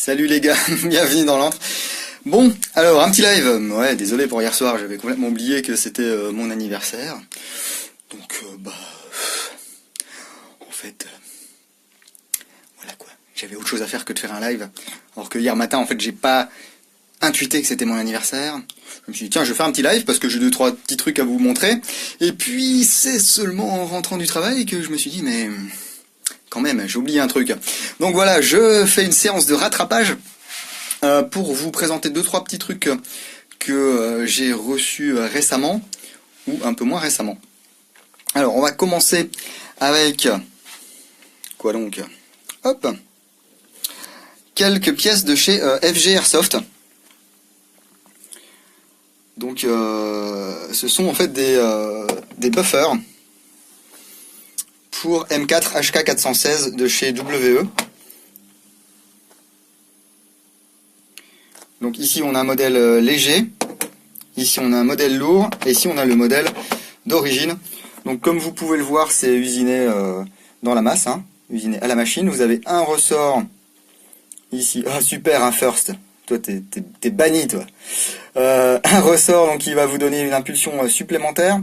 Salut les gars, bienvenue dans l'antre. Bon, alors un petit live. Ouais, désolé pour hier soir, j'avais complètement oublié que c'était mon anniversaire. Donc en fait, voilà quoi. J'avais autre chose à faire que de faire un live. Alors que hier matin, en fait, j'ai pas intuité que c'était mon anniversaire. Je me suis dit tiens, je vais faire un petit live parce que j'ai 2-3 petits trucs à vous montrer. Et puis c'est seulement en rentrant du travail que je me suis dit mais quand même, j'ai oublié un truc. Donc voilà, je fais une séance de rattrapage pour vous présenter 2-3 petits trucs que j'ai reçus récemment, ou un peu moins récemment. Alors, on va commencer avec... Quoi donc? Hop! Quelques pièces de chez FG Airsoft. Donc, ce sont en fait des buffers pour M4 HK416 de chez WE. Donc ici on a un modèle léger, ici on a un modèle lourd, et ici on a le modèle d'origine. Donc comme vous pouvez le voir, c'est usiné dans la masse, hein, usiné à la machine. Vous avez un ressort ici, ah super, un first, toi t'es banni toi. Un ressort donc qui va vous donner une impulsion supplémentaire.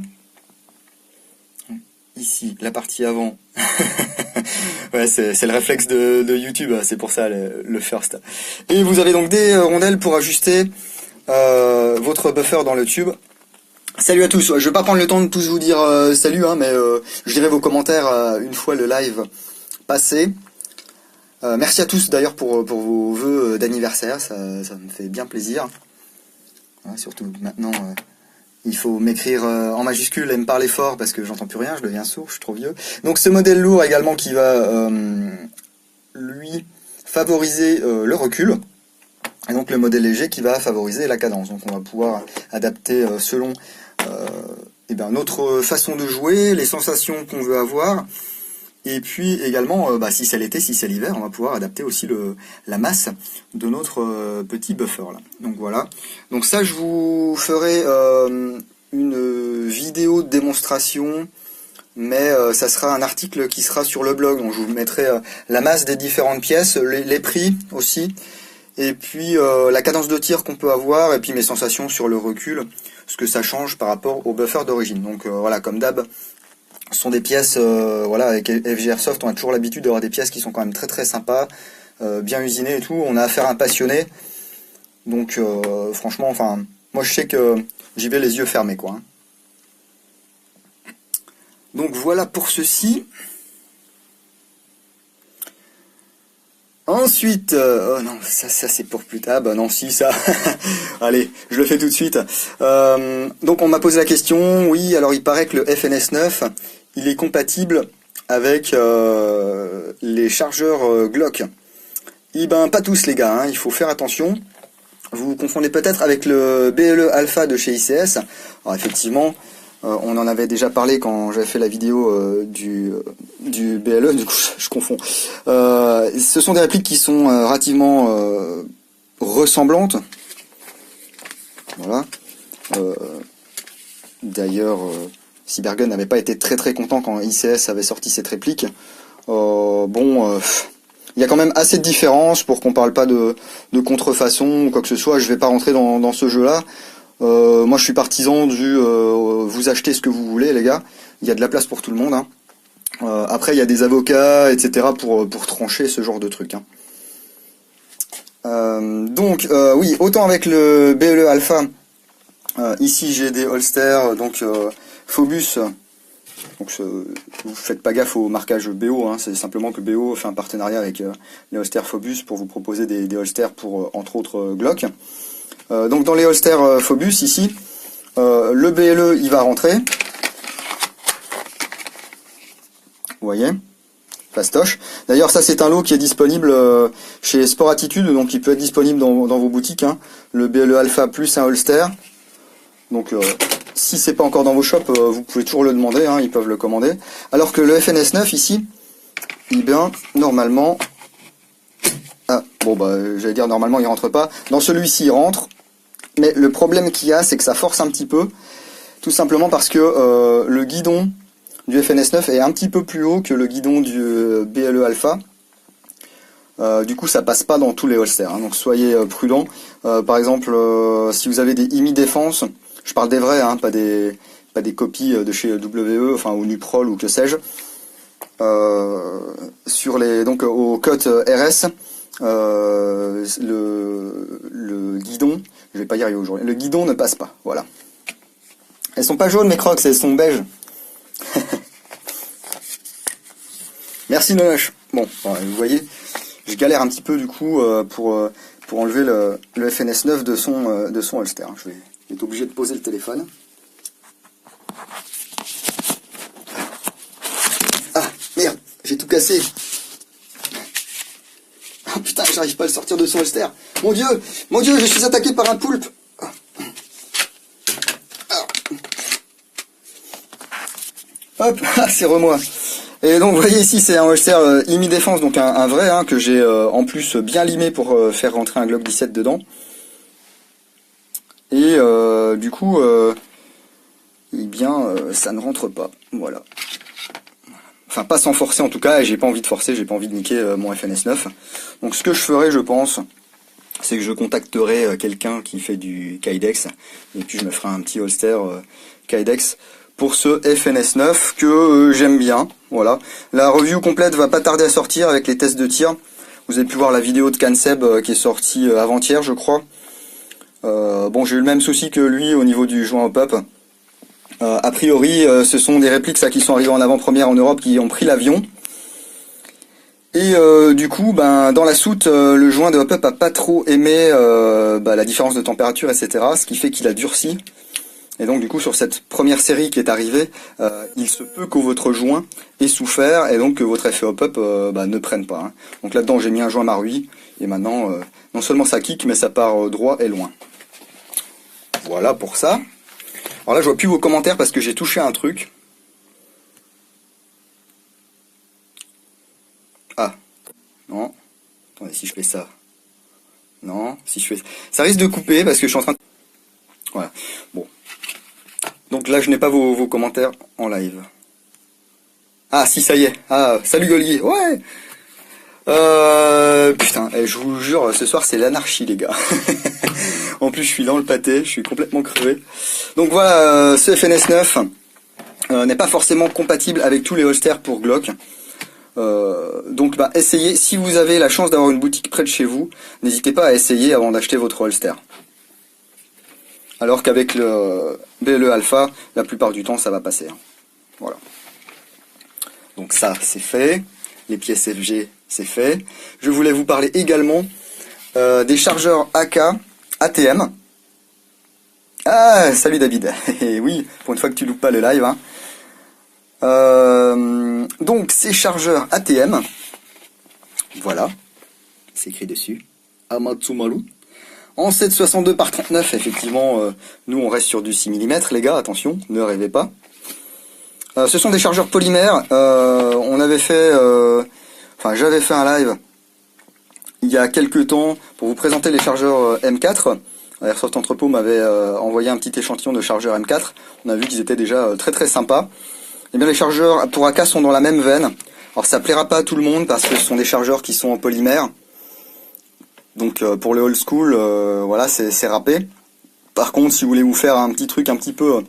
Ici, la partie avant. Ouais, c'est le réflexe de YouTube, c'est pour ça le first. Et vous avez donc des rondelles pour ajuster votre buffer dans le tube. Salut à tous, je vais pas prendre le temps de tous vous dire salut, hein, mais je dirai vos commentaires une fois le live passé. Merci à tous d'ailleurs pour vos vœux d'anniversaire, ça me fait bien plaisir. Ouais, surtout maintenant... il faut m'écrire en majuscule et me parler fort parce que j'entends plus rien, je deviens sourd, je suis trop vieux. Donc ce modèle lourd également qui va lui favoriser le recul. Et donc le modèle léger qui va favoriser la cadence. Donc on va pouvoir adapter selon notre façon de jouer, les sensations qu'on veut avoir. Et puis également, si c'est l'été, si c'est l'hiver, on va pouvoir adapter aussi la masse de notre petit buffer là. Donc voilà. Donc ça, je vous ferai une vidéo de démonstration, mais ça sera un article qui sera sur le blog. Donc je vous mettrai la masse des différentes pièces, les prix aussi, et puis la cadence de tir qu'on peut avoir, et puis mes sensations sur le recul, ce que ça change par rapport au buffer d'origine. Donc voilà, comme d'hab. Ce sont des pièces, avec FG Airsoft, on a toujours l'habitude d'avoir des pièces qui sont quand même très très sympas, bien usinées et tout. On a affaire à un passionné, donc franchement, moi je sais que j'y vais les yeux fermés, quoi. Donc voilà pour ceci. Ensuite, oh non, ça c'est pour plus tard, bah non si ça, allez, je le fais tout de suite. Donc on m'a posé la question, oui, alors il paraît que le FNS9, il est compatible avec les chargeurs Glock. Eh ben pas tous les gars, hein, il faut faire attention. Vous vous confondez peut-être avec le BLE Alpha de chez ICS. Alors effectivement, on en avait déjà parlé quand j'avais fait la vidéo du BLE, du coup je confonds. Ce sont des répliques qui sont relativement ressemblantes. Voilà. D'ailleurs, Cybergun n'avait pas été très très content quand ICS avait sorti cette réplique. Il y a quand même assez de différences pour qu'on parle pas de contrefaçon ou quoi que ce soit. Je vais pas rentrer dans ce jeu-là. Moi je suis partisan du vous achetez ce que vous voulez les gars, il y a de la place pour tout le monde, hein. Après il y a des avocats etc pour trancher ce genre de truc, hein. Oui, autant avec le BLE Alpha, ici j'ai des holsters donc Phobus, donc vous faites pas gaffe au marquage BO, hein, c'est simplement que BO fait un partenariat avec les holsters Phobus pour vous proposer des holsters pour entre autres Glock. Donc dans les holsters Phobus ici, le BLE il va rentrer. Vous voyez, fastoche. D'ailleurs ça c'est un lot qui est disponible chez Sport Attitude, donc il peut être disponible dans vos boutiques, hein. Le BLE Alpha plus un holster. Donc si c'est pas encore dans vos shops, vous pouvez toujours le demander, hein, ils peuvent le commander. Alors que le FNS9 ici, eh bien normalement, j'allais dire normalement il rentre pas. Dans celui-ci il rentre. Mais le problème qu'il y a, c'est que ça force un petit peu, tout simplement parce que le guidon du FNS9 est un petit peu plus haut que le guidon du BLE Alpha. Du coup, ça passe pas dans tous les holsters, hein, donc soyez prudents. Par exemple, si vous avez des IMI défense, je parle des vrais, hein, pas des copies de chez WE, enfin ou Nuprol ou que sais-je. Sur les donc au cut RS, le guidon, je vais pas y arriver aujourd'hui. Le guidon ne passe pas, voilà. Elles sont pas jaunes mes Crocs, elles sont beiges. Merci Nonoche. Bon, vous voyez, je galère un petit peu du coup pour enlever le FNS 9 de son holster. Je vais être obligé de poser le téléphone. Ah merde, j'ai tout cassé. Oh putain, j'arrive pas à le sortir de son holster. Mon dieu, je suis attaqué par un poulpe. Hop, c'est remoi. Et donc vous voyez ici c'est un holster IMI défense, donc un vrai hein, que j'ai en plus bien limé pour faire rentrer un Glock 17 dedans. Et du coup, eh bien ça ne rentre pas, voilà. Enfin pas sans forcer en tout cas, et j'ai pas envie de forcer, j'ai pas envie de niquer mon FNS 9. Donc ce que je ferai je pense, c'est que je contacterai quelqu'un qui fait du Kydex, et puis je me ferai un petit holster Kydex pour ce FNS 9 que j'aime bien. Voilà. La review complète va pas tarder à sortir avec les tests de tir. Vous avez pu voir la vidéo de Canseb qui est sortie avant-hier je crois. Bon j'ai eu le même souci que lui au niveau du joint hop-up. A priori ce sont des répliques ça, qui sont arrivées en avant-première en Europe qui ont pris l'avion. Et du coup, ben, dans la soute, le joint de hop-up a pas trop aimé la différence de température, etc. Ce qui fait qu'il a durci. Et donc du coup, sur cette première série qui est arrivée, il se peut que votre joint ait souffert et donc que votre effet hop-up ne prenne pas. Hein. Donc là-dedans, j'ai mis un joint Marui. Et maintenant, non seulement ça kick, mais ça part droit et loin. Voilà pour ça. Alors là, je vois plus vos commentaires parce que j'ai touché à un truc. Ah. Non. Attendez, si je fais ça. Non. Si je fais... Ça risque de couper parce que je suis en train de... Voilà. Bon. Donc là, je n'ai pas vos commentaires en live. Ah, si, ça y est. Ah, salut Golier. Ouais. Putain, je vous jure, ce soir, c'est l'anarchie, les gars. En plus, je suis dans le pâté. Je suis complètement crevé. Donc voilà, ce FNS 9 n'est pas forcément compatible avec tous les holsters pour Glock. Donc essayez, si vous avez la chance d'avoir une boutique près de chez vous, n'hésitez pas à essayer avant d'acheter votre holster. Alors qu'avec le BLE Alpha, la plupart du temps ça va passer. Hein. Voilà. Donc ça c'est fait, les pièces FG c'est fait. Je voulais vous parler également des chargeurs AK ATM. Ah salut David, et oui, pour une fois que tu loupes pas le live. Hein. Donc ces chargeurs ATM, voilà, c'est écrit dessus, Amatsumaru, en 7,62 par 39, effectivement, nous on reste sur du 6 mm les gars, attention, ne rêvez pas. Ce sont des chargeurs polymères, on avait fait, j'avais fait un live il y a quelques temps pour vous présenter les chargeurs M4. Airsoft Entrepôt m'avait envoyé un petit échantillon de chargeurs M4, on a vu qu'ils étaient déjà très très sympas. Eh bien les chargeurs pour AK sont dans la même veine. Alors ça plaira pas à tout le monde parce que ce sont des chargeurs qui sont en polymère. Donc pour le old school, voilà, c'est râpé. Par contre, si vous voulez vous faire un petit truc un petit peu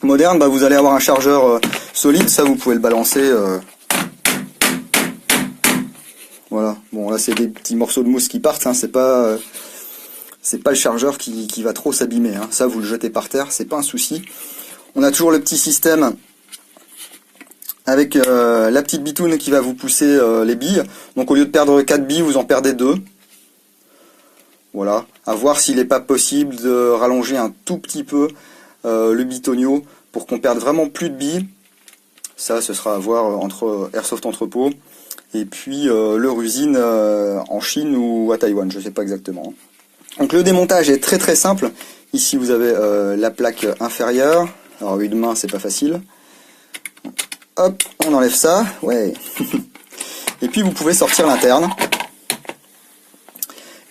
moderne, vous allez avoir un chargeur solide. Ça, vous pouvez le balancer. Voilà. Bon, là, c'est des petits morceaux de mousse qui partent. Hein, c'est pas le chargeur qui va trop s'abîmer. Hein. Ça, vous le jetez par terre, c'est pas un souci. On a toujours le petit système avec la petite bitoune qui va vous pousser les billes. Donc au lieu de perdre 4 billes, vous en perdez 2. Voilà. À voir s'il n'est pas possible de rallonger un tout petit peu le bitonio pour qu'on perde vraiment plus de billes. Ça, ce sera à voir entre Airsoft Entrepôt et puis leur usine en Chine ou à Taïwan, je ne sais pas exactement. Donc le démontage est très très simple. Ici vous avez la plaque inférieure. Alors une main, c'est pas facile. Hop, on enlève ça, ouais. Et puis vous pouvez sortir l'interne.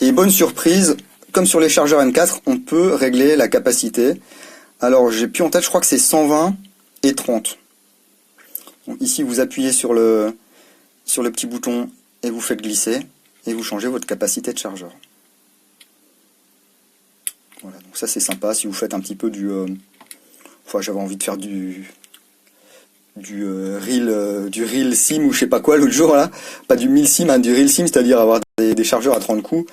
Et bonne surprise, comme sur les chargeurs M4, on peut régler la capacité. Alors j'ai plus en tête, je crois que c'est 120 et 30. Donc, ici vous appuyez sur le petit bouton et vous faites glisser. et vous changez votre capacité de chargeur. Voilà, donc ça c'est sympa si vous faites un petit peu du... Enfin, j'avais envie de faire du reel sim ou je sais pas quoi l'autre jour là, pas du milsim, hein, du reel sim, c'est-à-dire avoir des chargeurs à 30 coups.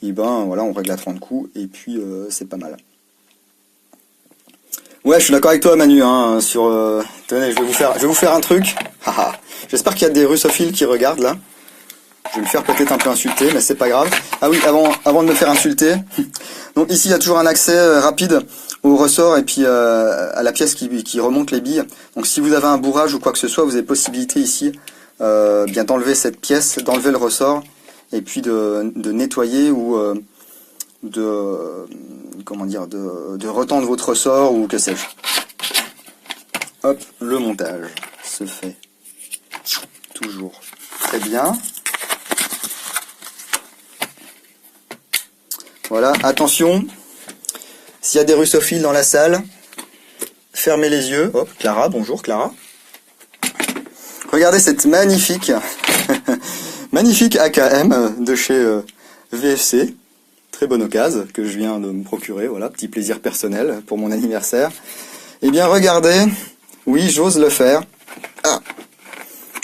Et ben voilà, on règle à 30 coups et puis c'est pas mal. Ouais, je suis d'accord avec toi Manu, hein, sur... Tenez, je vais vous faire un truc. J'espère qu'il y a des russophiles qui regardent là. Je vais me faire peut-être un peu insulter, mais c'est pas grave. Ah oui, avant de me faire insulter, donc ici il y a toujours un accès rapide au ressort et puis à la pièce qui remonte les billes. Donc si vous avez un bourrage ou quoi que ce soit, vous avez possibilité ici bien d'enlever cette pièce, d'enlever le ressort et puis de nettoyer ou comment dire, de retendre votre ressort ou que sais-je. Hop, le montage se fait toujours très bien. Voilà, attention, s'il y a des russophiles dans la salle, fermez les yeux. Hop, Clara, bonjour Clara. Regardez cette magnifique, magnifique AKM de chez VFC. Très bonne occasion que je viens de me procurer, voilà, petit plaisir personnel pour mon anniversaire. Eh bien regardez, oui j'ose le faire. Ah.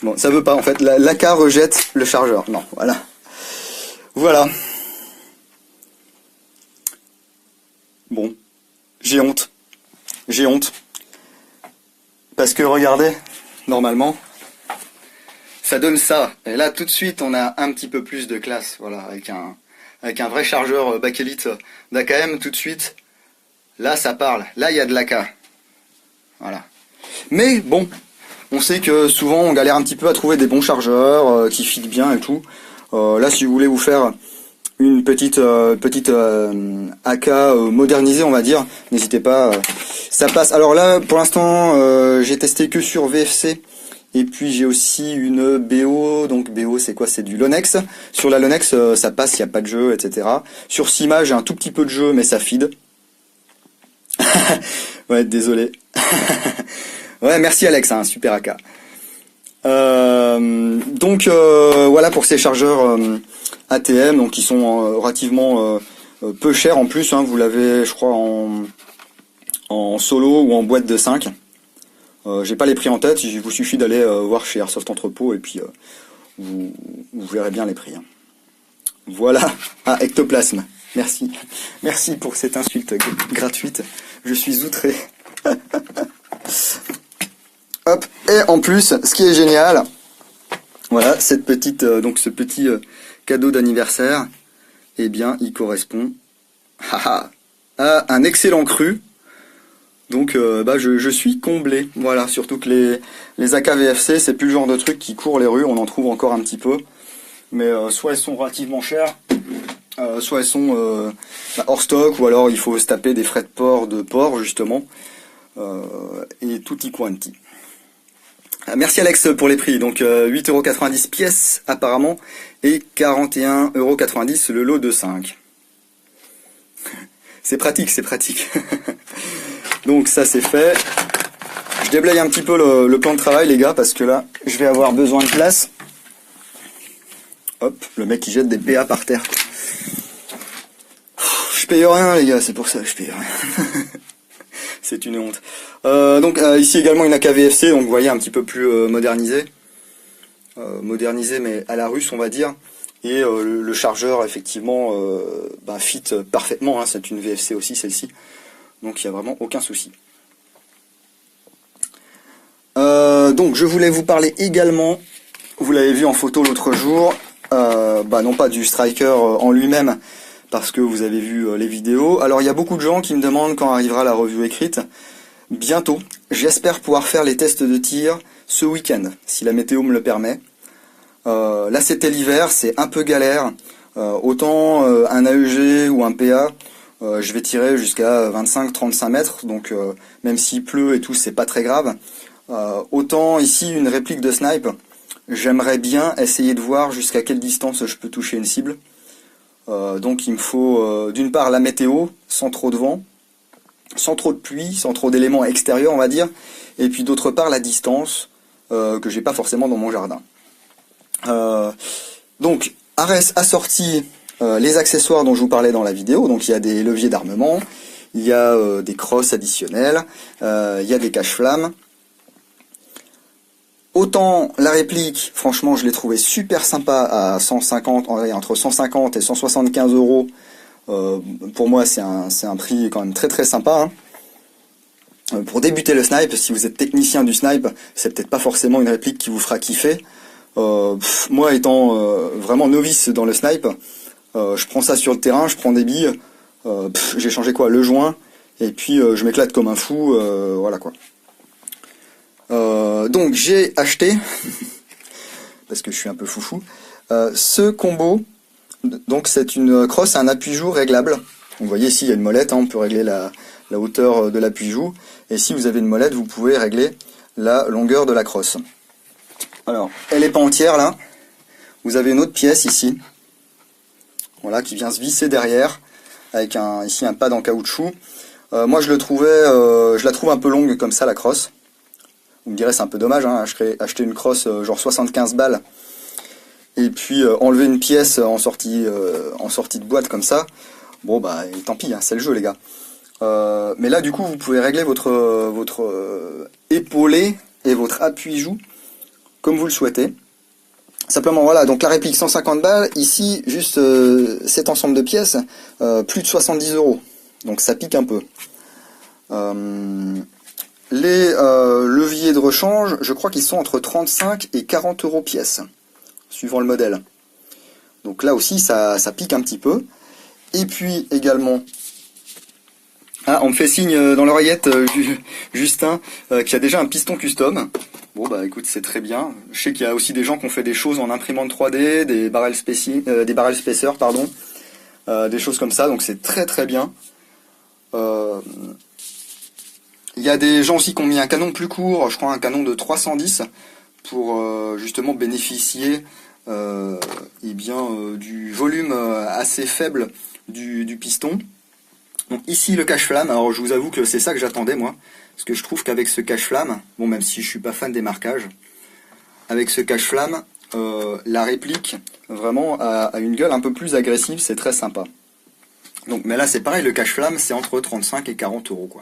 Bon, ça veut pas en fait, l'AK rejette le chargeur. Non, voilà. Voilà. Bon, j'ai honte. J'ai honte. Parce que regardez, normalement, ça donne ça. Et là, tout de suite, on a un petit peu plus de classe. Voilà, avec un vrai chargeur bakélite d'AKM, tout de suite, là, ça parle. Là, il y a de l'AK. Voilà. Mais bon, on sait que souvent, on galère un petit peu à trouver des bons chargeurs qui fitent bien et tout. Là, si vous voulez vous faire une petite AK modernisée, on va dire, n'hésitez pas, ça passe. Alors là pour l'instant j'ai testé que sur VFC et puis j'ai aussi une BO, donc BO c'est quoi, c'est du Lonex. Sur la Lonex ça passe, il n'y a pas de jeu, etc. Sur Sima j'ai un tout petit peu de jeu mais ça feed. Ouais, désolé. Ouais, merci Alex, hein, super AK. Donc voilà pour ces chargeurs ATM, donc qui sont relativement peu chers en plus, hein, vous l'avez je crois en solo ou en boîte de 5. J'ai pas les prix en tête, il vous suffit d'aller voir chez Airsoft Entrepôt et puis vous verrez bien les prix. Hein. Voilà, ah ectoplasme, merci. Merci pour cette insulte gratuite, je suis outré. Hop, et en plus, ce qui est génial, voilà, cette petite, donc ce petit cadeau d'anniversaire, eh bien, il correspond à un excellent cru. Donc, je suis comblé. Voilà, surtout que les AKVFC, c'est plus le genre de truc qui court les rues, on en trouve encore un petit peu. Mais soit elles sont relativement chères, soit elles sont hors stock, ou alors il faut se taper des frais de port justement, et tutti quanti. Merci Alex pour les prix, donc 8,90€ pièce apparemment, et 41,90€ le lot de 5. C'est pratique, c'est pratique. Donc ça c'est fait. Je déblaye un petit peu le plan de travail les gars, parce que là je vais avoir besoin de place. Hop, le mec qui jette des PA par terre. Je paye rien les gars, c'est pour ça que je paye rien. C'est une honte. Donc ici également une AKVFC, donc vous voyez un petit peu plus modernisé. Modernisé mais à la russe on va dire. Et le chargeur effectivement fit parfaitement, hein, c'est une VFC aussi celle-ci. Donc il n'y a vraiment aucun souci. Donc je voulais vous parler également, vous l'avez vu en photo l'autre jour, non pas du Striker en lui-même, parce que vous avez vu les vidéos. Alors il y a beaucoup de gens qui me demandent quand arrivera la review écrite. Bientôt, j'espère pouvoir faire les tests de tir ce week-end, si la météo me le permet. Là c'était l'hiver, c'est un peu galère. Autant un AEG ou un PA, je vais tirer jusqu'à 25-35 mètres, donc même s'il pleut et tout, c'est pas très grave. Autant ici une réplique de snipe, j'aimerais bien essayer de voir jusqu'à quelle distance je peux toucher une cible. Donc il me faut d'une part la météo, sans trop de vent, sans trop de pluie, sans trop d'éléments extérieurs on va dire, et puis d'autre part la distance que j'ai pas forcément dans mon jardin. Donc Ares a sorti les accessoires dont je vous parlais dans la vidéo. Donc il y a des leviers d'armement, il y a des crosses additionnelles, il y a des cache-flammes. Autant la réplique, franchement, je l'ai trouvé super sympa à 150, entre 150 et 175 euros. Pour moi, c'est un prix quand même très très sympa. Hein. Pour débuter le snipe, si vous êtes technicien du snipe, c'est peut-être pas forcément une réplique qui vous fera kiffer. Moi, étant vraiment novice dans le snipe, je prends ça sur le terrain, je prends des billes, j'ai changé quoi, le joint, et puis je m'éclate comme un fou, voilà quoi. Donc j'ai acheté, parce que je suis un peu foufou, ce combo. Donc c'est une crosse à un appui-joue réglable. Vous voyez ici il y a une molette, hein, on peut régler la hauteur de l'appui-joue. Et si vous avez une molette, vous pouvez régler la longueur de la crosse. Alors, elle n'est pas entière là. Vous avez une autre pièce ici. Voilà, qui vient se visser derrière. Avec ici un pad en caoutchouc. Moi je la trouve un peu longue comme ça la crosse. Vous me direz c'est un peu dommage, hein, acheter une crosse genre 75 balles. Et puis enlever une pièce en sortie de boîte comme ça. Bon bah tant pis, hein, c'est le jeu les gars. Mais là du coup vous pouvez régler votre épaulé et votre appui-joue comme vous le souhaitez. Simplement voilà, donc la réplique 150 balles, ici juste cet ensemble de pièces, plus de 70 euros. Donc ça pique un peu. Les leviers de rechange, je crois qu'ils sont entre 35 et 40 euros pièce, suivant le modèle. Donc là aussi ça pique un petit peu. Et puis également, on me fait signe dans l'oreillette, Justin, qu'il y a déjà un piston custom. Bon bah écoute, c'est très bien. Je sais qu'il y a aussi des gens qui ont fait des choses en imprimante 3D, des barrel spacers, pardon, des choses comme ça, donc c'est très très bien. Il y a des gens aussi qui ont mis un canon plus court, je crois un canon de 310, pour justement bénéficier du volume assez faible du piston. Donc ici le cache-flamme, alors je vous avoue que c'est ça que j'attendais moi, parce que je trouve qu'avec ce cache-flamme, bon même si je suis pas fan des marquages, avec ce cache-flamme, la réplique vraiment a une gueule un peu plus agressive, c'est très sympa. Donc mais là c'est pareil, le cache-flamme c'est entre 35 et 40 euros quoi.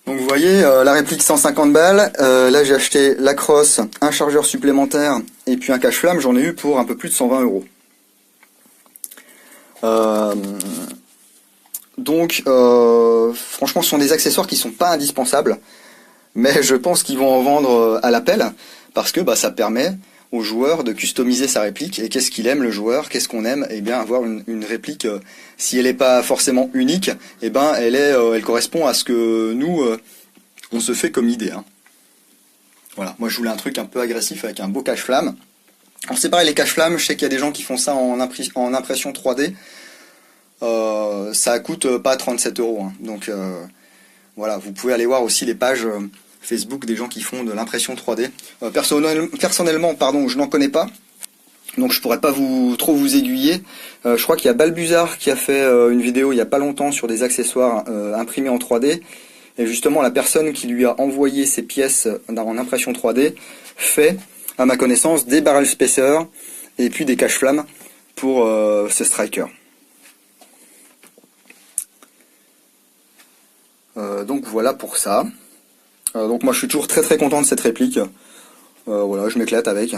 Donc vous voyez, la réplique 150 balles, là j'ai acheté la crosse, un chargeur supplémentaire et puis un cache-flamme, j'en ai eu pour un peu plus de 120 euros. Donc franchement ce sont des accessoires qui sont pas indispensables, mais je pense qu'ils vont en vendre à l'appel, parce que ça permet au joueur de customiser sa réplique, et qu'est-ce qu'il aime le joueur, qu'est-ce qu'on aime, et bien avoir une réplique, si elle n'est pas forcément unique, et ben elle correspond à ce que nous on se fait comme idée. Hein. Voilà, moi je voulais un truc un peu agressif avec un beau cache-flamme. Alors c'est pareil les cache-flammes, je sais qu'il y a des gens qui font ça en impression 3D. Ça coûte pas 37 euros. Hein. Donc voilà, vous pouvez aller voir aussi les pages Facebook des gens qui font de l'impression 3D. Personnellement, pardon, je n'en connais pas. Donc je pourrais pas trop vous aiguiller. Je crois qu'il y a Balbuzard qui a fait une vidéo il y a pas longtemps sur des accessoires imprimés en 3D. Et justement, la personne qui lui a envoyé ces pièces en impression 3D fait, à ma connaissance, des barrel spacers et puis des cache-flammes pour ces strikers. Donc voilà pour ça. Donc moi je suis toujours très très content de cette réplique. Voilà, je m'éclate avec.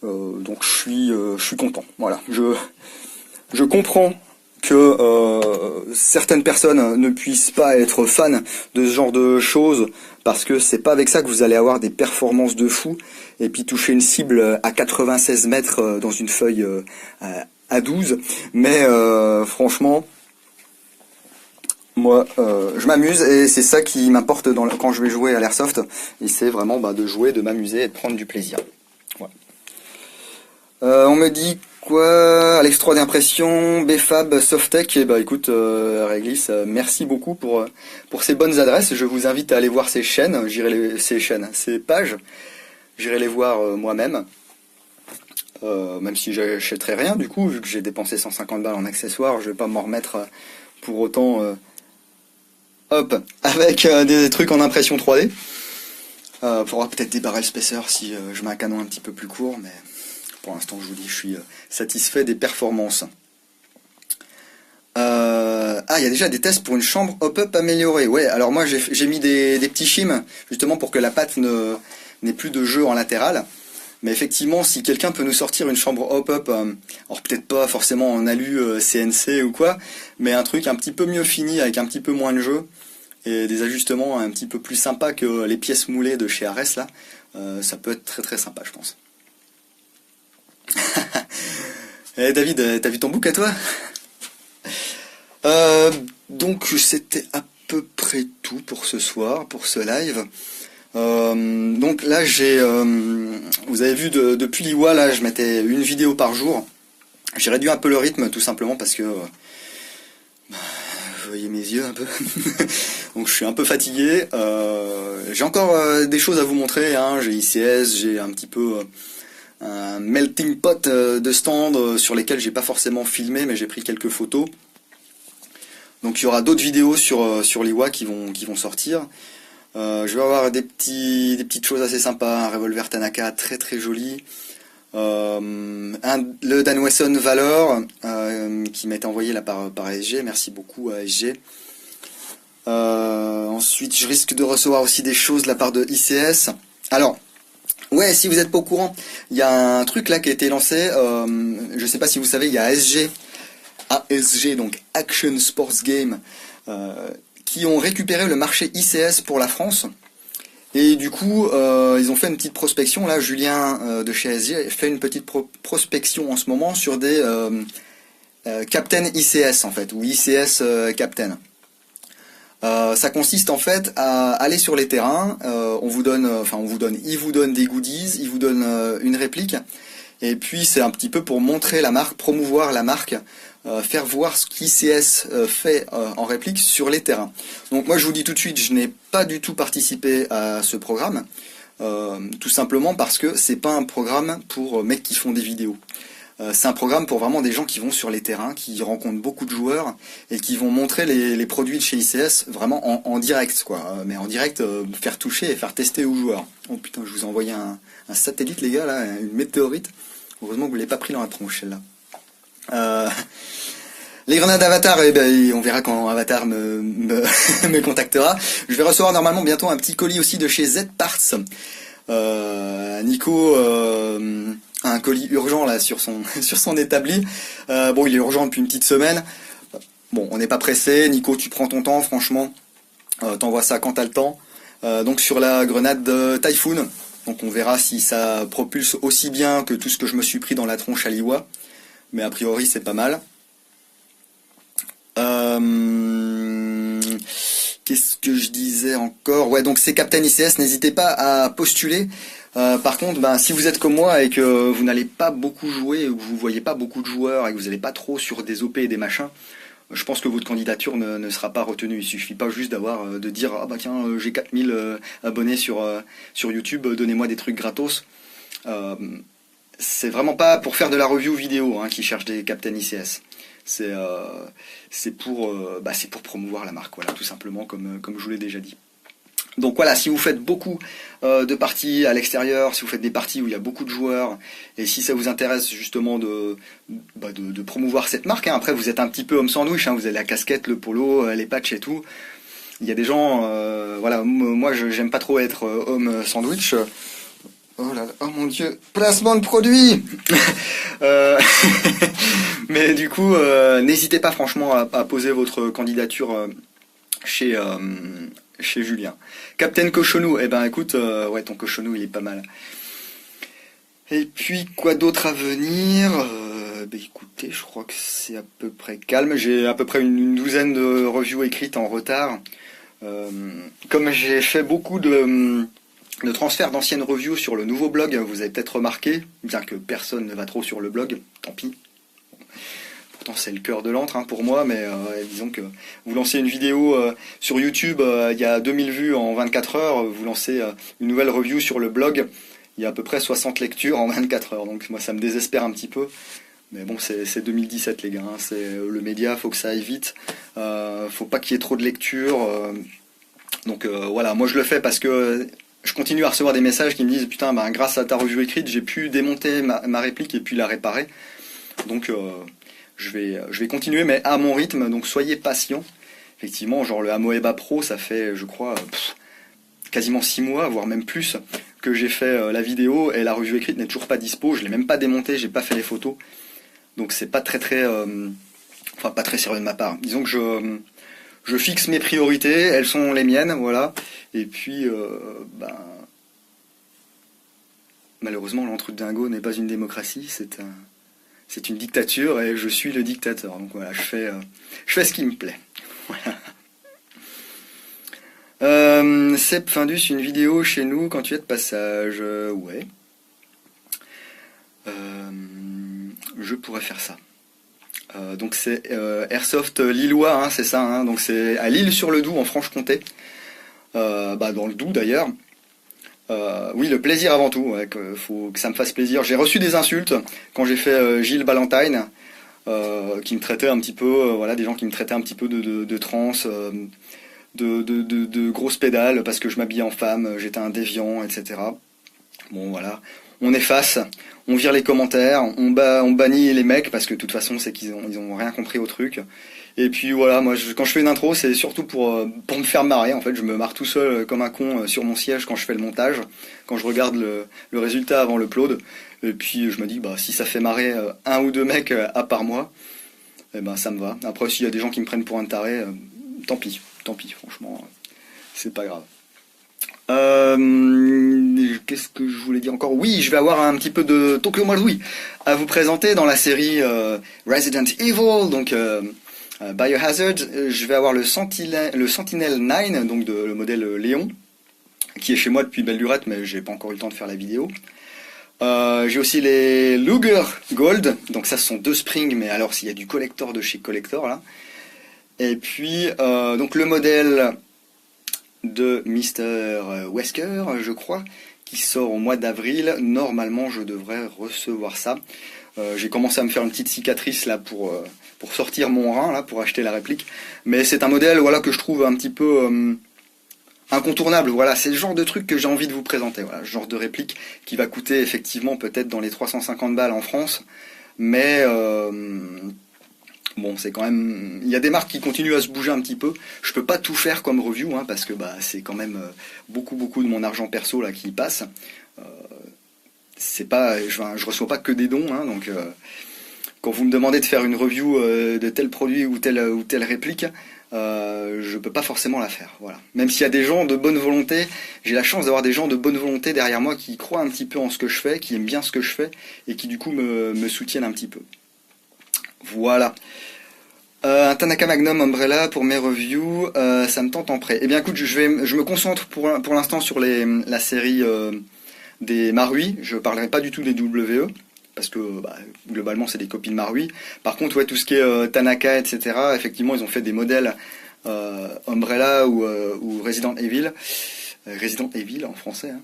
Donc je suis content. Voilà, je comprends que certaines personnes ne puissent pas être fans de ce genre de choses, parce que c'est pas avec ça que vous allez avoir des performances de fou, et puis toucher une cible à 96 mètres dans une feuille à 12. Mais franchement, moi je m'amuse, et c'est ça qui m'importe quand je vais jouer à l'airsoft, et c'est vraiment de jouer, de m'amuser et de prendre du plaisir. Voilà. On me dit quoi? Alex 3D Impression, Bfab, Softtech. Et écoute, Réglis, merci beaucoup pour ces bonnes adresses. Je vous invite à aller voir ces chaînes, ces pages. J'irai les voir moi-même. Même si j'achèterai rien du coup, vu que j'ai dépensé 150 balles en accessoires, je vais pas m'en remettre pour autant avec des trucs en impression 3D. Faudra peut-être des barrel spacers si je mets un canon un petit peu plus court, mais pour l'instant, je vous dis, je suis satisfait des performances. Ah, il y a déjà des tests pour une chambre hop-up améliorée. Ouais, alors moi j'ai mis des petits shims, justement pour que la pâte n'ait plus de jeu en latéral. Mais effectivement, si quelqu'un peut nous sortir une chambre hop-up, alors peut-être pas forcément en alu CNC ou quoi, mais un truc un petit peu mieux fini, avec un petit peu moins de jeu, et des ajustements un petit peu plus sympas que les pièces moulées de chez Arès, là, ça peut être très très sympa, je pense. Eh David, t'as vu ton book à toi? Donc c'était à peu près tout pour ce soir, pour ce live. Donc là vous avez vu depuis l'Iwa, là je mettais une vidéo par jour. J'ai réduit un peu le rythme tout simplement parce que vous voyez mes yeux un peu. Donc je suis un peu fatigué. J'ai encore des choses à vous montrer, hein. J'ai ICS, j'ai un petit peu un melting pot de stands sur lesquels j'ai pas forcément filmé, mais j'ai pris quelques photos. Donc il y aura d'autres vidéos sur l'Iwa qui vont sortir. Je vais avoir des petites choses assez sympas, un revolver Tanaka très très joli, le Dan Wesson Valor qui m'a été envoyé là par SG, merci beaucoup à SG. Ensuite je risque de recevoir aussi des choses de la part de ICS. Alors, ouais, si vous n'êtes pas au courant, il y a un truc là qui a été lancé, je ne sais pas si vous savez, il y a ASG, donc Action Sports Game, qui ont récupéré le marché ICS pour la France. Et du coup, ils ont fait une petite prospection. Là, Julien de chez SG fait une petite prospection en ce moment sur des Captain ICS, en fait, ou ICS Captain. Ça consiste en fait à aller sur les terrains. Ils vous donnent des goodies, ils vous donnent une réplique. Et puis c'est un petit peu pour montrer la marque, promouvoir la marque, faire voir ce qu'ICS fait en réplique sur les terrains. Donc moi je vous dis tout de suite, je n'ai pas du tout participé à ce programme, tout simplement parce que c'est pas un programme pour mecs qui font des vidéos. C'est un programme pour vraiment des gens qui vont sur les terrains, qui rencontrent beaucoup de joueurs et qui vont montrer les produits de chez ICS vraiment en direct, quoi. Mais en direct, faire toucher et faire tester aux joueurs. Oh putain, je vous ai envoyé un satellite, les gars, là, une météorite. Heureusement que vous ne l'avez pas pris dans la tronche, celle-là. Les grenades Avatar, eh ben, on verra quand Avatar me contactera. Je vais recevoir normalement bientôt un petit colis aussi de chez Z-Parts. Nico a un colis urgent là sur son établi. Bon, il est urgent depuis une petite semaine. Bon, on n'est pas pressé. Nico, tu prends ton temps, franchement. T'envoies ça quand t'as le temps. Donc sur la grenade de Typhoon. Donc on verra si ça propulse aussi bien que tout ce que je me suis pris dans la tronche à l'Iwa. Mais a priori c'est pas mal. Qu'est-ce que je disais encore? Ouais, donc c'est Captain ICS, n'hésitez pas à postuler. Par contre, si vous êtes comme moi et que vous n'allez pas beaucoup jouer, ou que vous voyez pas beaucoup de joueurs et que vous n'allez pas trop sur des OP et des machins, je pense que votre candidature ne sera pas retenue. Il suffit pas juste de dire ah bah tiens j'ai 4000 abonnés sur YouTube, donnez-moi des trucs gratos. C'est vraiment pas pour faire de la review vidéo qui cherche des Captain ICS. C'est pour promouvoir la marque, voilà, tout simplement comme je vous l'ai déjà dit. Donc voilà, si vous faites beaucoup de parties à l'extérieur, si vous faites des parties où il y a beaucoup de joueurs, et si ça vous intéresse justement de promouvoir cette marque, après vous êtes un petit peu homme sandwich, vous avez la casquette, le polo, les patchs et tout. Il y a des gens, voilà, moi j'aime pas trop être homme sandwich. Oh là là, oh mon dieu, placement de produit. Mais du coup, n'hésitez pas franchement à poser votre candidature chez Julien. Captain Cochonou, eh ben écoute, ouais, ton Cochonou il est pas mal. Et puis quoi d'autre à venir? Écoutez, je crois que c'est à peu près calme. J'ai à peu près une douzaine de reviews écrites en retard. Comme j'ai fait beaucoup de transferts d'anciennes reviews sur le nouveau blog, vous avez peut-être remarqué, bien que personne ne va trop sur le blog, tant pis. C'est le cœur de l'antre pour moi, mais disons que vous lancez une vidéo sur YouTube, il y a 2000 vues en 24 heures, vous lancez une nouvelle review sur le blog, il y a à peu près 60 lectures en 24 heures, donc moi ça me désespère un petit peu. Mais bon, c'est 2017 les gars, c'est le média, faut que ça aille vite, faut pas qu'il y ait trop de lectures. Donc voilà, moi je le fais parce que je continue à recevoir des messages qui me disent putain, ben, grâce à ta review écrite, j'ai pu démonter ma réplique et puis la réparer. Donc je vais continuer, mais à mon rythme, donc soyez patients. Effectivement, genre le Amoeba Pro, ça fait, je crois, quasiment 6 mois, voire même plus, que j'ai fait la vidéo, et la review écrite n'est toujours pas dispo, je l'ai même pas démonté, j'ai pas fait les photos. Donc c'est pas enfin pas très sérieux de ma part. Disons que je fixe mes priorités, elles sont les miennes, voilà. Et puis, ben, malheureusement, l'entre dingo n'est pas une démocratie, c'est une dictature et je suis le dictateur. Donc voilà, je fais ce qui me plaît. Voilà. Seb Findus, une vidéo chez nous quand tu es de passage. Ouais. Je pourrais faire ça. Donc c'est Airsoft Lillois, hein, c'est ça. Hein, donc c'est à Lille-sur-le-Doubs, en Franche-Comté. Dans le Doubs d'ailleurs. Oui, le plaisir avant tout, ouais, faut que ça me fasse plaisir. J'ai reçu des insultes quand j'ai fait Gilles Ballantyne, qui me traitait un petit peu, voilà, des gens qui me traitaient un petit peu de trans, de grosses pédales parce que je m'habillais en femme, j'étais un déviant, etc. Bon, voilà, on efface, on vire les commentaires, on bannit les mecs parce que de toute façon c'est qu'ils ont rien compris au truc. Et puis voilà, moi quand je fais une intro, c'est surtout pour me faire marrer. En fait, je me marre tout seul comme un con sur mon siège quand je fais le montage, quand je regarde le résultat avant l'upload. Et puis je me dis, bah si ça fait marrer un ou deux mecs à part moi, eh ben ça me va. Après, s'il y a des gens qui me prennent pour un taré, tant pis, franchement, c'est pas grave. Qu'est-ce que je voulais dire encore? Oui, je vais avoir un petit peu de Tokyo Marui à vous présenter dans la série Resident Evil, donc Biohazard. Je vais avoir le Sentinel 9, donc le modèle Léon, qui est chez moi depuis belle lurette, mais j'ai pas encore eu le temps de faire la vidéo. J'ai aussi les Luger Gold, donc ça ce sont 2 springs, mais alors s'il y a du collector de chez Collector là. Et puis donc le modèle de Mr. Wesker, je crois, qui sort au mois d'avril. Normalement, je devrais recevoir ça. J'ai commencé à me faire une petite cicatrice là pour sortir mon rein là pour acheter la réplique. Mais c'est un modèle voilà que je trouve un petit peu incontournable. Voilà, c'est le genre de truc que j'ai envie de vous présenter. Voilà, ce genre de réplique qui va coûter effectivement peut-être dans les 350 balles en France, mais bon, c'est quand même. Il y a des marques qui continuent à se bouger un petit peu. Je peux pas tout faire comme review, hein, parce que c'est quand même beaucoup de mon argent perso là qui y passe. C'est pas, je reçois pas que des dons, hein, donc quand vous me demandez de faire une review de tel produit ou telle réplique, je peux pas forcément la faire. Voilà. Même s'il y a des gens de bonne volonté, j'ai la chance d'avoir des gens de bonne volonté derrière moi qui croient un petit peu en ce que je fais, qui aiment bien ce que je fais et qui du coup me soutiennent un petit peu. Voilà. Un Tanaka Magnum Umbrella pour mes reviews, ça me tente en prêt. Eh bien écoute, je me concentre pour l'instant sur la série des Marui. Je parlerai pas du tout des WE, parce que globalement c'est des copies de Marui. Par contre, ouais, tout ce qui est Tanaka, etc., effectivement ils ont fait des modèles Umbrella ou Resident Evil. Resident Evil en français. Hein.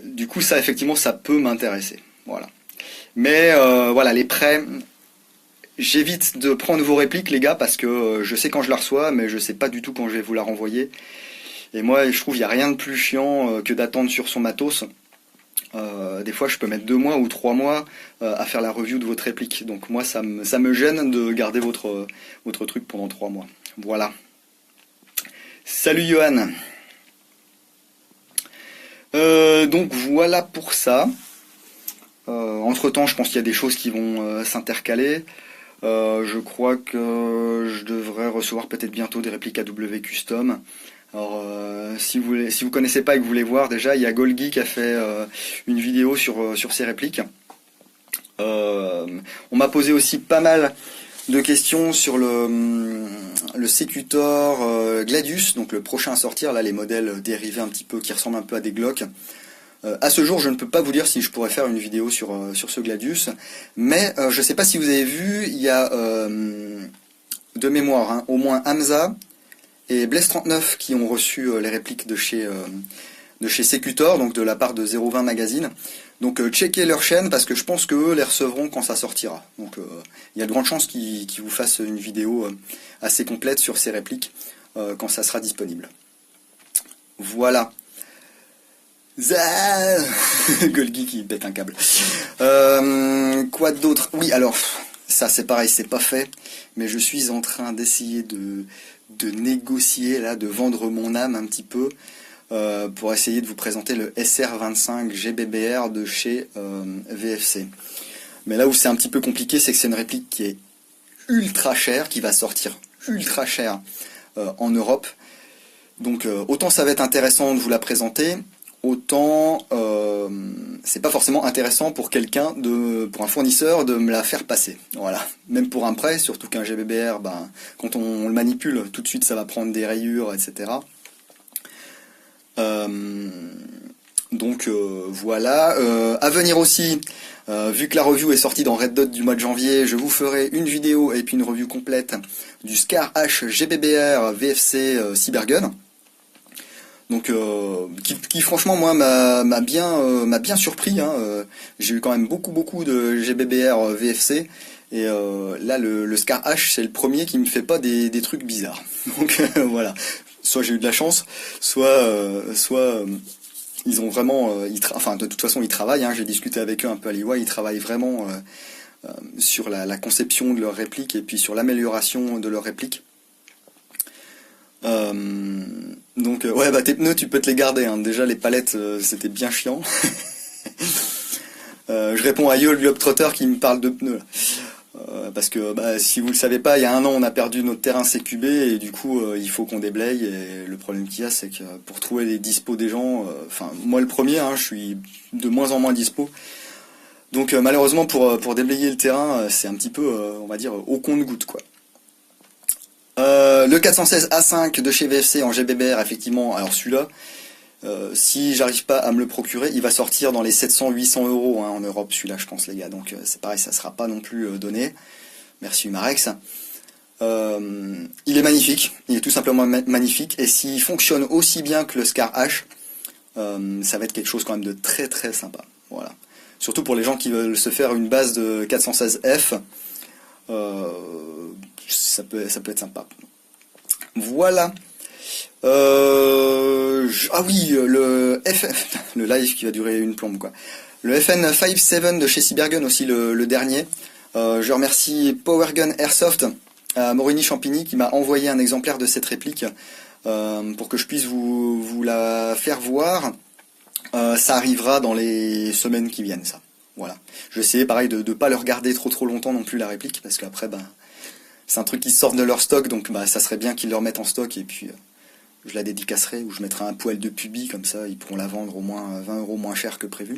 Du coup ça effectivement ça peut m'intéresser. Voilà. Mais voilà, les prêts... J'évite de prendre vos répliques les gars parce que je sais quand je la reçois mais je sais pas du tout quand je vais vous la renvoyer. Et moi je trouve qu'il n'y a rien de plus chiant que d'attendre sur son matos. Des fois je peux mettre 2 mois ou 3 mois à faire la review de votre réplique. Donc moi ça me gêne de garder votre truc pendant 3 mois. Voilà. Salut Johan. Donc voilà pour ça. Entre temps je pense qu'il y a des choses qui vont s'intercaler. Je crois que je devrais recevoir peut-être bientôt des répliques AW Custom. Alors, si vous connaissez pas et que vous voulez voir, déjà, il y a Golgi qui a fait une vidéo sur ces répliques. On m'a posé aussi pas mal de questions sur le Secutor Gladius, donc le prochain à sortir, là, les modèles dérivés un petit peu, qui ressemblent un peu à des Glock. À ce jour, je ne peux pas vous dire si je pourrais faire une vidéo sur ce Gladius, mais je ne sais pas si vous avez vu, il y a de mémoire, hein, au moins Hamza et Blaze 39 qui ont reçu les répliques de chez Secutor, donc de la part de 020 Magazine. Donc checkez leur chaîne parce que je pense qu'eux les recevront quand ça sortira. Donc il y a de grandes chances qu'ils vous fassent une vidéo assez complète sur ces répliques quand ça sera disponible. Voilà. Golgi qui pète un câble. Quoi d'autre? Oui, alors, ça c'est pareil, c'est pas fait, mais je suis en train d'essayer de négocier, là, de vendre mon âme un petit peu, pour essayer de vous présenter le SR25 GBBR de chez VFC. Mais là où c'est un petit peu compliqué, c'est que c'est une réplique qui est ultra chère, qui va sortir ultra chère en Europe. Donc autant ça va être intéressant de vous la présenter, autant c'est pas forcément intéressant pour quelqu'un, pour un fournisseur, de me la faire passer. Voilà. Même pour un prêt, surtout qu'un GBBR, ben, quand on le manipule, tout de suite ça va prendre des rayures, etc. Donc voilà. À venir aussi, vu que la review est sortie dans Red Dot du mois de janvier, je vous ferai une vidéo et puis une review complète du Scar H GBBR VFC Cybergun. Donc qui franchement moi m'a bien surpris, hein. J'ai eu quand même beaucoup de GBBR VFC et là le Scar H c'est le premier qui me fait pas des trucs bizarres. Donc voilà, soit j'ai eu de la chance, soit ils ont vraiment enfin de toute façon ils travaillent, hein. J'ai discuté avec eux un peu à l'IWA, ils travaillent vraiment sur la conception de leurs répliques et puis sur l'amélioration de leurs répliques. Donc ouais, bah tes pneus tu peux te les garder, hein. Déjà les palettes c'était bien chiant. Je réponds à Yo le Globetrotter qui me parle de pneus là. Parce que bah, si vous le savez pas, il y a un an on a perdu notre terrain CQB et du coup il faut qu'on déblaye, et le problème qu'il y a c'est que pour trouver les dispos des gens, enfin moi le premier, hein, je suis de moins en moins dispo. Donc malheureusement pour déblayer le terrain c'est un petit peu on va dire au compte-goutte quoi. Le 416 A5 de chez VFC en GBBR, effectivement, alors celui-là, si j'arrive pas à me le procurer, il va sortir dans les 700-800 euros, hein, en Europe, celui-là, je pense, les gars. Donc c'est pareil, ça sera pas non plus donné. Merci Humarex. Il est magnifique, il est tout simplement magnifique, et s'il fonctionne aussi bien que le Scar H, ça va être quelque chose quand même de très sympa. Voilà. Surtout pour les gens qui veulent se faire une base de 416F. Ça peut être sympa. Voilà. Ah oui, le live qui va durer une plombe quoi. Le FN57 de chez Cybergun aussi, le dernier. Je remercie Powergun Airsoft à Morigny-Champigny qui m'a envoyé un exemplaire de cette réplique pour que je puisse vous la faire voir. Ça arrivera dans les semaines qui viennent, ça. Voilà. Je vais essayer pareil de ne pas le regarder trop longtemps non plus la réplique, parce qu'après ben c'est un truc qui sort de leur stock, donc bah, ça serait bien qu'ils le remettent en stock, et puis je la dédicacerai, ou je mettrai un poil de pubis, comme ça ils pourront la vendre au moins 20 € moins cher que prévu.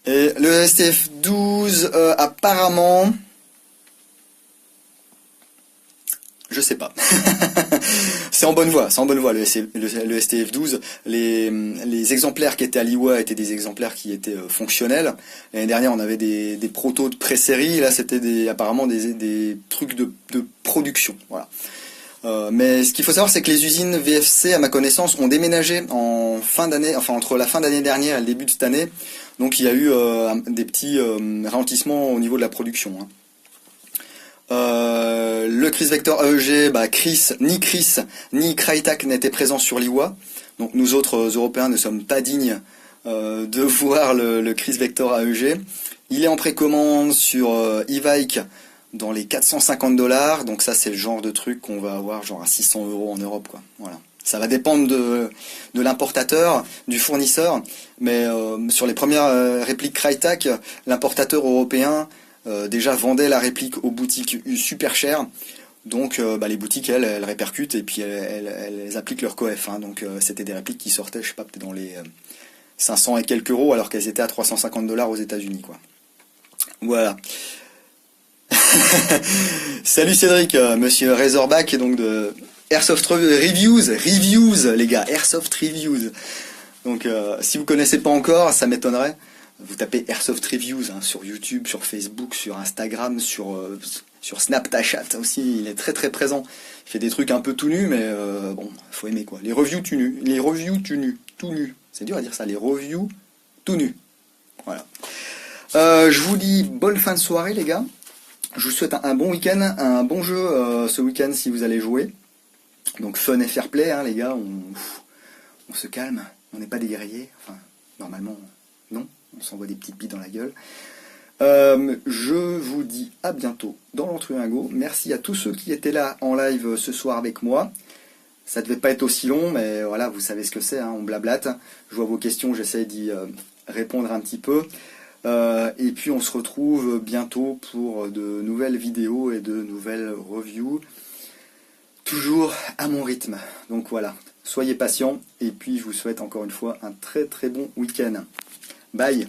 Et le STF12, apparemment... Je sais pas. C'est en bonne voie, le STF12. Les exemplaires qui étaient à l'IWA étaient des exemplaires qui étaient fonctionnels. L'année dernière, on avait des protos de pré-série. Là, c'était apparemment des trucs de production. Voilà. Mais ce qu'il faut savoir, c'est que les usines VFC, à ma connaissance, ont déménagé en fin d'année, enfin entre la fin d'année dernière et le début de cette année. Donc il y a eu des petits ralentissements au niveau de la production, hein. Le Chris Vector AEG, bah ni Chris ni Crytek n'étaient présents sur l'IWA, donc nous autres Européens ne sommes pas dignes de voir le Chris Vector AEG. Il est en précommande sur Evike dans les 450 $, donc ça c'est le genre de truc qu'on va avoir genre à 600 € en Europe quoi. Voilà. Ça va dépendre de l'importateur, du fournisseur, mais sur les premières répliques Crytek, l'importateur européen déjà vendait la réplique aux boutiques super chères, donc bah, les boutiques elles répercutent et puis elles appliquent leur coef, hein. Donc c'était des répliques qui sortaient, je sais pas, peut-être dans les 500 et quelques euros, alors qu'elles étaient à 350 $ aux États-Unis quoi. Voilà. Salut Cédric, monsieur Razorback, donc de Airsoft Reviews les gars, Airsoft Reviews. Donc si vous connaissez pas encore, ça m'étonnerait. Vous tapez Airsoft Reviews, hein, sur YouTube, sur Facebook, sur Instagram, sur Snapchat aussi, il est très présent. Il fait des trucs un peu tout nus, mais bon, faut aimer quoi. Les reviews tout nus, tout nus. C'est dur à dire ça, les reviews tout nus. Voilà. Je vous dis bonne fin de soirée les gars. Je vous souhaite un bon week-end, un bon jeu ce week-end si vous allez jouer. Donc fun et fair play, hein, les gars, on se calme, on n'est pas des guerriers, enfin... Normalement, non, on s'envoie des petites billes dans la gueule. Je vous dis à bientôt dans l'Entruingo. Merci à tous ceux qui étaient là en live ce soir avec moi. Ça devait pas être aussi long, mais voilà, vous savez ce que c'est, hein, on blablate. Je vois vos questions, j'essaie d'y répondre un petit peu. Et puis on se retrouve bientôt pour de nouvelles vidéos et de nouvelles reviews. Toujours à mon rythme. Donc voilà, soyez patients et puis je vous souhaite encore une fois un très très bon week-end. Bye!